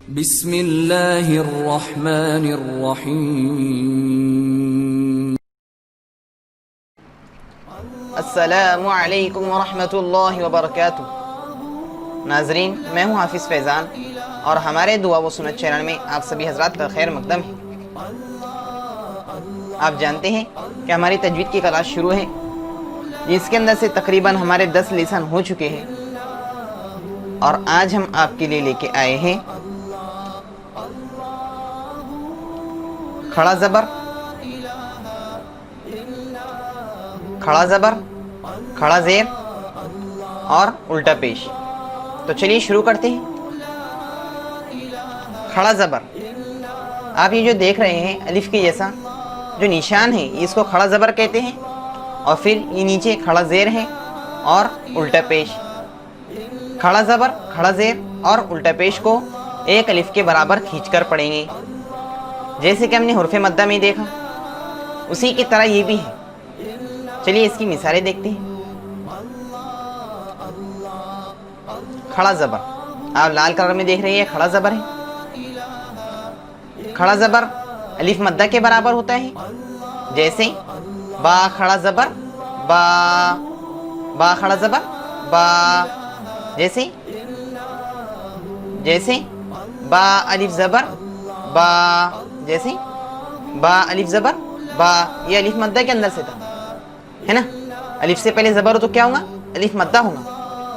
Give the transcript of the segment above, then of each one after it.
بسم اللہ الرحمن الرحیم۔ السلام علیکم ورحمۃ اللہ وبرکاتہ۔ ناظرین، میں ہوں حافظ فیضان اور ہمارے دعا و سنت چینل میں آپ سبھی حضرات کا خیر مقدم ہے۔ آپ جانتے ہیں کہ ہماری تجوید کی کلاس شروع ہے، جس کے اندر سے تقریباً ہمارے 10 لیسن ہو چکے ہیں، اور آج ہم آپ کے لیے لے کے آئے ہیں کھڑا زبر، کھڑا زبر، کھڑا زیر اور الٹا پیش۔ تو چلیے شروع کرتے ہیں۔ کھڑا زبر، آپ یہ جو دیکھ رہے ہیں الف کے جیسا جو نشان ہے، اس کو کھڑا زبر کہتے ہیں، اور پھر یہ نیچے کھڑا زیر ہے اور الٹا پیش۔ کھڑا زبر، کھڑا زیر اور الٹا پیش کو ایک الف کے برابر کھینچ کر پڑھیں گے، جیسے کہ ہم نے حرف مدہ میں دیکھا، اسی کی طرح یہ بھی ہے۔ چلیے اس کی مثالیں دیکھتے ہیں۔ کھڑا زبر، آپ لال کلر میں دیکھ رہے ہیں، کھڑا زبر ہے۔ کھڑا زبر الف مدہ کے برابر ہوتا ہے، جیسے با کھڑا زبر با، با کھڑا زبر با، جیسے با الف زبر با، جیسے با الف زبر با، یہ الف مدہ کے اندر سے تھا، ہے نا۔ الف سے پہلے زبر ہو تو کیا ہوگا؟ الف مدہ ہوگا،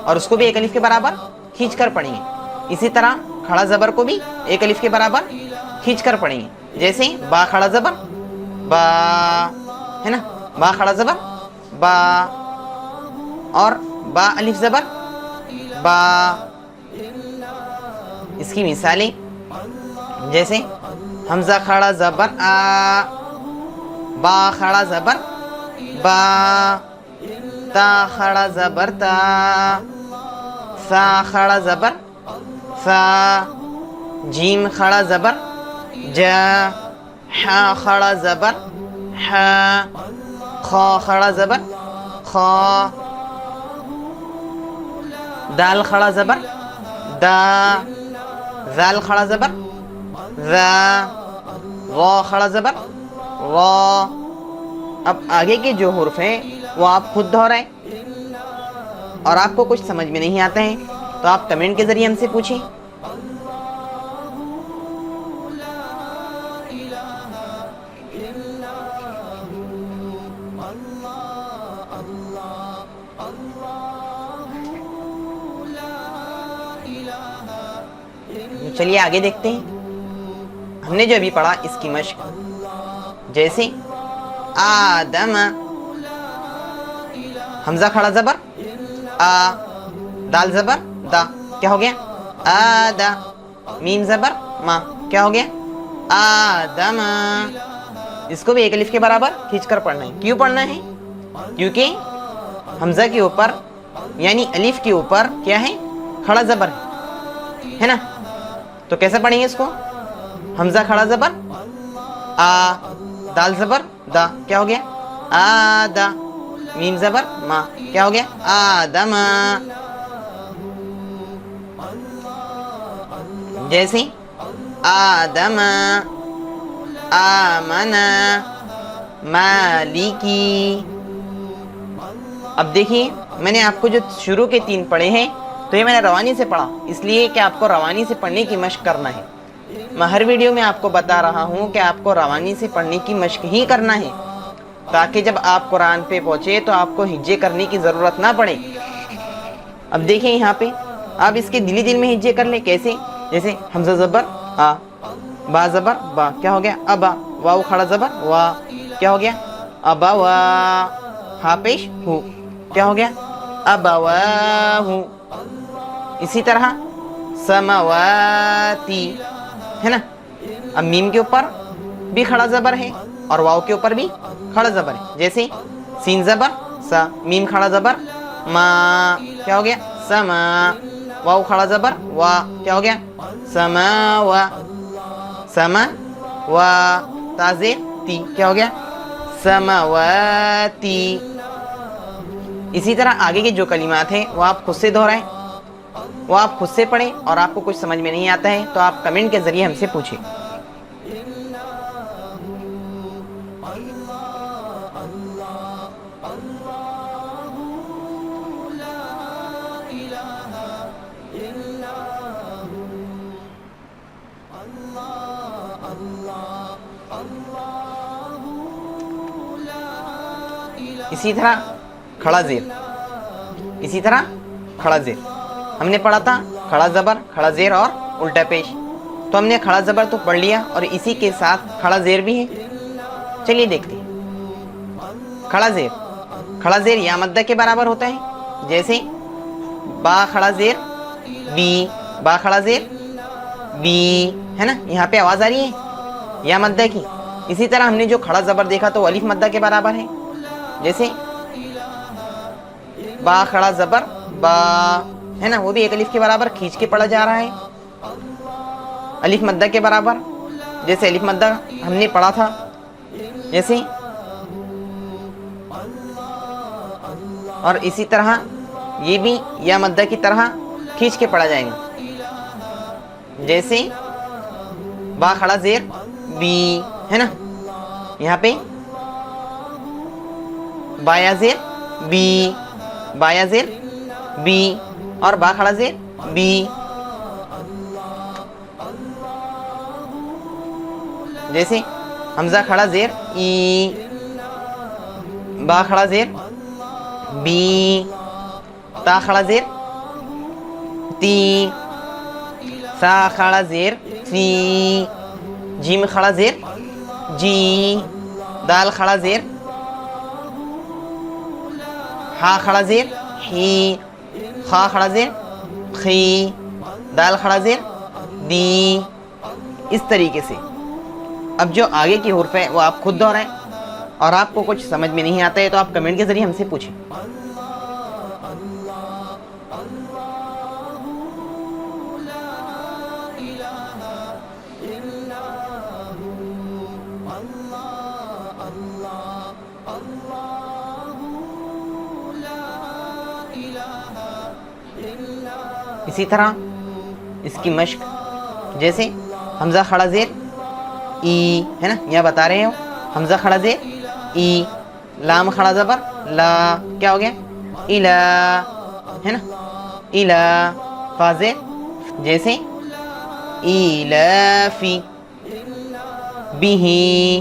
اور اس کو بھی ایک الف کے برابر کھینچ کر پڑھیں گے۔ اسی طرح کھڑا زبر کو بھی ایک الف کے برابر کھینچ کر پڑھیں گے، جیسے با کھڑا زبر با، ہے نا، با کھڑا زبر با، اور با الف زبر با۔ اس کی مثالیں جیسے حمزہ کھڑا زبر آ، با کھڑا زبر با، تا کھڑا زبر تا، سا کھڑا زبر سا، جیم کھڑا زبر جا، حا کھڑا زبر حا، خا کھڑا زبر خا، دال کھڑا زبر دا، زال کھڑا زبر ذا، غا کھڑا زبر غا۔ اب آگے کے جو حرف ہیں وہ آپ خود دہرائیں، اور آپ کو کچھ سمجھ میں نہیں آتا ہے تو آپ کمنٹ کے ذریعے ہم سے پوچھیں۔ چلیے آگے دیکھتے ہیں۔ ہم نے جو ابھی پڑھا اس کی مشق، جیسے آدم، حمزہ کھڑا زبر آ، دال زبر دا، کیا ہو گیا؟ آدا، میم زبر ما، کیا ہو گیا؟ آدم۔ اس کو بھی ایک الف کے برابر کھینچ کر پڑھنا ہے۔ کیوں پڑھنا ہے؟ کیونکہ حمزہ کے اوپر یعنی الف کے اوپر کیا ہے؟ کھڑا زبر ہے نا۔ تو کیسے پڑھیں گے اس کو؟ حمزہ کھڑا زبر آ، دال زبر دا، کیا ہو گیا؟ آدا، میم زبر ما، کیا ہو گیا؟ آدم۔ جیسے آدم، آمن، مالکی۔ اب دیکھیے، میں نے آپ کو جو شروع کے 3 پڑھے ہیں تو یہ میں نے روانی سے پڑھا، اس لیے کہ آپ کو روانی سے پڑھنے کی مشق کرنا ہے۔ میں ہر ویڈیو میں آپ کو بتا رہا ہوں کہ آپ کو روانی سے پڑھنے کی مشق ہی کرنا ہے، تاکہ جب آپ قرآن پہ پہنچے تو آپ کو ہجے کرنے کی ضرورت نہ پڑے۔ اب دیکھیں یہاں پہ آپ اس کے دل میں ہجے کر لیں۔ کیسے؟ جیسے حمزہ زبر آ، با زبر با، کیا ہو گیا؟ ابا، واو کھڑا زبر وا، کیا ہو گیا؟ ابا وا، ہا پیش ہو، کیا ہو گیا؟ ابا وا ہو۔ اسی طرح سماواتی، ہے نا۔ اب میم کے اوپر بھی کھڑا زبر ہے اور واو کے اوپر بھی کھڑا زبر ہے، جیسے سین زبر سا، میم کھڑا زبر ما، کیا ہو گیا؟ سما، واو کھڑا زبر وا، کیا ہو گیا؟ سما وا، سما وا، تازے تی، کیا ہو گیا؟ سماواتی۔ اسی طرح آگے کے جو کلمات ہیں وہ آپ خود سے دہرائیں۔ वो आप खुद से पढ़ें, और आपको कुछ समझ में नहीं आता है तो आप कमेंट के ज़रिए हमसे पूछें। इसी तरह खड़ा ज़ेर, इसी तरह खड़ा ज़ेर हमने पढ़ा था, खड़ा ज़बर, खड़ा ज़ेर और उल्टा पेश। तो हमने खड़ा ज़बर तो पढ़ लिया और इसी के साथ खड़ा ज़ेर भी है। चलिए देखते हैं। खड़ा ज़ेर, खड़ा ज़ेर या मद्दा के बराबर होता है, जैसे बा खड़ा ज़ेर बी, बा खड़ा ज़ेर बी, है ना, यहाँ पे आवाज़ आ रही है या मद्दा की। इसी तरह हमने जो खड़ा ज़बर देखा तो अलिफ मद्दा के बराबर है, जैसे बा खड़ा ज़बर बा, है ना, वो भी एक अलिफ के बराबर खींच के पढ़ा जा रहा है, अलिफ मद्दा के बराबर। जैसे अलिफ मद्दा हमने पढ़ा था, जैसे, और इसी तरह ये भी या मद्दा की तरह खींच के पढ़ा जाएगा, जैसे बा खड़ा ज़ेर बी, है ना, यहाँ पे बाया ज़ेर बी, बाया ज़ेर बी और बा खड़ा ज़ेर बी। जैसे हमज़ा खड़ा ज़ेर ई, बा खड़ा ज़ेर बी, ता खड़ा ज़ेर ती, सा खड़ा ज़ेर सी, जीम खड़ा ज़ेर जी, दाल खड़ा ज़ेर हा खड़ा ज़ेर ही, खा खड़ा ज़ेर खी, दाल खड़ा ज़ेर दी। इस तरीके से अब जो आगे की हुर्फ है वो आप खुद दोहराएं, और आपको कुछ समझ में नहीं आता है तो आप कमेंट के ज़रिए हमसे पूछें। इसी तरह इसकी मश्क, जैसे हमज़ा खड़ा ज़ेर ई, है ना, यहाँ बता रहे हो, हमज़ा खड़ा ज़ेर ई, लाम खड़ा ज़बर ला, क्या हो गया इला, है ना, इला, फा ज़ेर, जैसे इलाफी बिही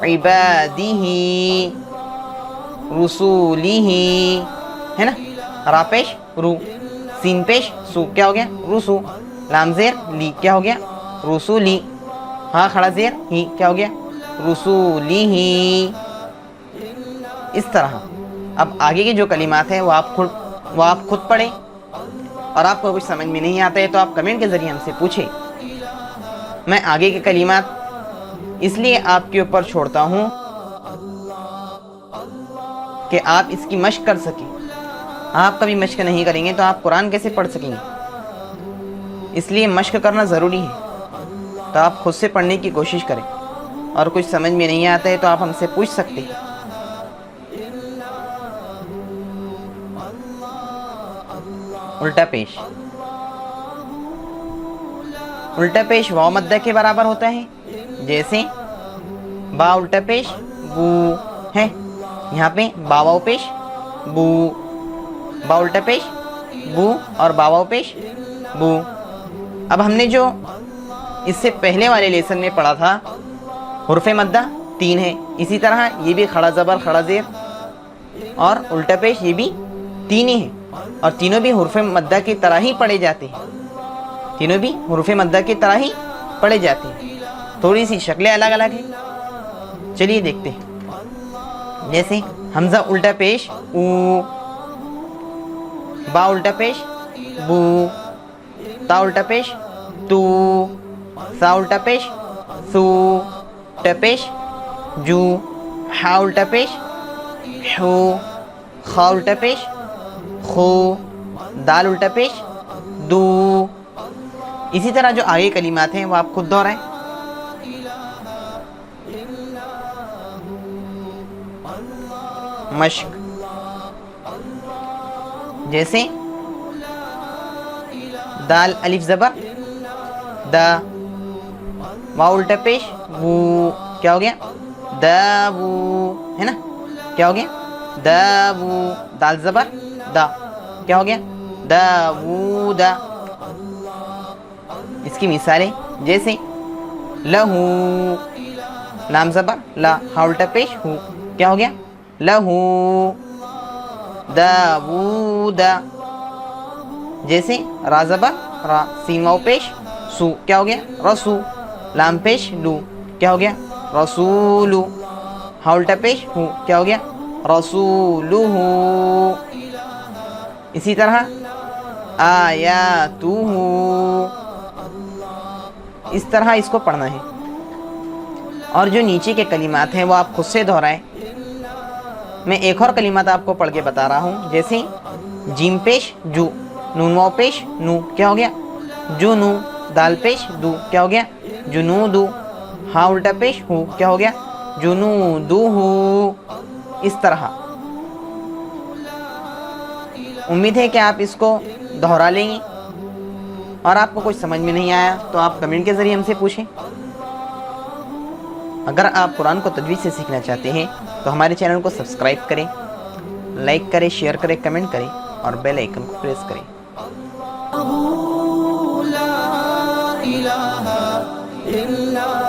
इबादिही रुसूलिही, है ना, रा पेश रू, सीन पेश सू, क्या हो गया रुसू, लाम ज़ेर ली, क्या हो गया रुसूली, हाँ खड़ा ज़ेर ही, क्या हो गया रुसूलिही। इस तरह अब आगे के जो कलिमात हैं वो आप खुद पढ़ें, और आपको कुछ समझ में नहीं आता है तो आप कमेंट के ज़रिए हमसे पूछें। मैं आगे के कलिमात इसलिए आपके ऊपर छोड़ता हूँ कि आप इसकी मश्क कर सकें। आप कभी मश्क नहीं करेंगे तो आप कुरान कैसे पढ़ सकेंगे, इसलिए मश्क करना ज़रूरी है। तो आप खुद से पढ़ने की कोशिश करें, और कुछ समझ में नहीं आता है तो आप हमसे पूछ सकते हैं। उल्टा पेश, उल्टा पेश वाव मद्दा के बराबर होता है, जैसे बा उल्टा पेश बू है, यहाँ पे बा वाव पेश बू, बा उल्टा पेश बू और बा वाव पेश बू। अब हमने जो इससे पहले वाले लेसन में पढ़ा था हुर्फ़े मद्दा 3 है, इसी तरह ये भी खड़ा ज़बर खड़ा ज़ेर और उल्टा पेश ये भी 3 ही है, और तीनों भी हुर्फ़े मद्दा की तरह ही पढ़े जाते हैं, तीनों भी हुर्फ़े मद्दा की तरह ही पढ़े जाते हैं, थोड़ी सी शक्लें अलग अलग हैं। चलिए देखते हैं, जैसे हमज़ा उल्टा पेश ऊ, बा उल्टा पेश बू, ता उल्टा पेश तू, सा उल्टा पेश सू, टा पेश जू, हा उल्टा पेश हू, खा उल्टा पेश खू, दाल उल्टा पेश दू। इसी तरह जो आगे कलिमात हैं वो आप खुद दोहराएं। मश्क, जैसे दाल अलिफ ज़बर द, वाव उल्टा पेश वू, क्या हो गया दावू, है ना, क्या हो गया दावू, दाल ज़बर दा, क्या हो गया दावूदा। इसकी मिसालें जैसे लहू, लाम ज़बर ला, हा उल्टा पेश हु, क्या हो गया लहू दावूदा। जैसे रा ज़बर रा, सीन वाव पेश सू, क्या हो गया रसू, लाम पेश लू, क्या हो गया रसूलू, हा उल्टा पेश हु, क्या हो गया रसूलुहु। इसी तरह आयातुहु, इस तरह इसको पढ़ना है। और जो नीचे के कलिमात हैं वो आप खुद से दोहराएं। मैं एक और कलिमात आपको पढ़ के बता रहा हूँ, जैसे जीम पेश जू, नून वाव पेश नू, क्या हो गया जुनू, दाल पेश दू, क्या हो गया जुनूदू, हा उल्टा पेश हु, क्या हो गया जुनूदुहु। इस तरह उम्मीद है कि आप इसको दोहरा लेंगे। और आपको कुछ समझ में नहीं आया तो आप कमेंट के ज़रिए हमसे पूछें। अगर आप कुरान को तजवीज़ से सीखना चाहते हैं तो हमारे चैनल को सब्सक्राइब करें, लाइक करें, शेयर करें, कमेंट करें और बेल आइकन को प्रेस करें। لا إله إلا